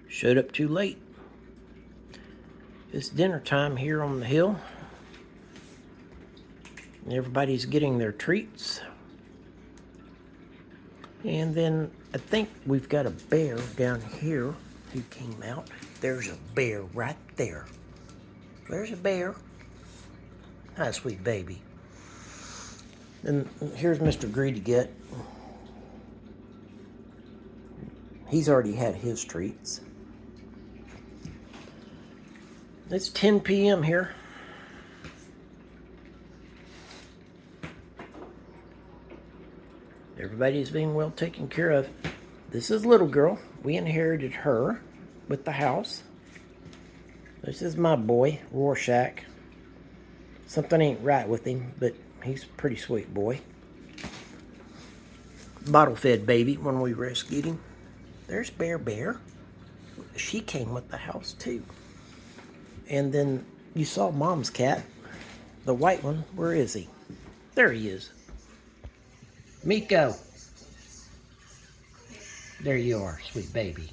Showed up too late. It's dinner time here on the hill. And everybody's getting their treats. And then I think we've got a bear down here who came out. There's a bear right there. There's a bear. Hi, sweet baby. And here's Mr. Greedy Gut. He's already had his treats. It's 10 p.m. here. Everybody's being well taken care of. This is little girl. We inherited her with the house. This is my boy, Rorschach. Something ain't right with him, but he's a pretty sweet boy. Bottle-fed baby when we rescued him. There's Bear. She came with the house too. And then you saw Mom's cat, the white one. Where is he? There he is. Miko. There you are, sweet baby.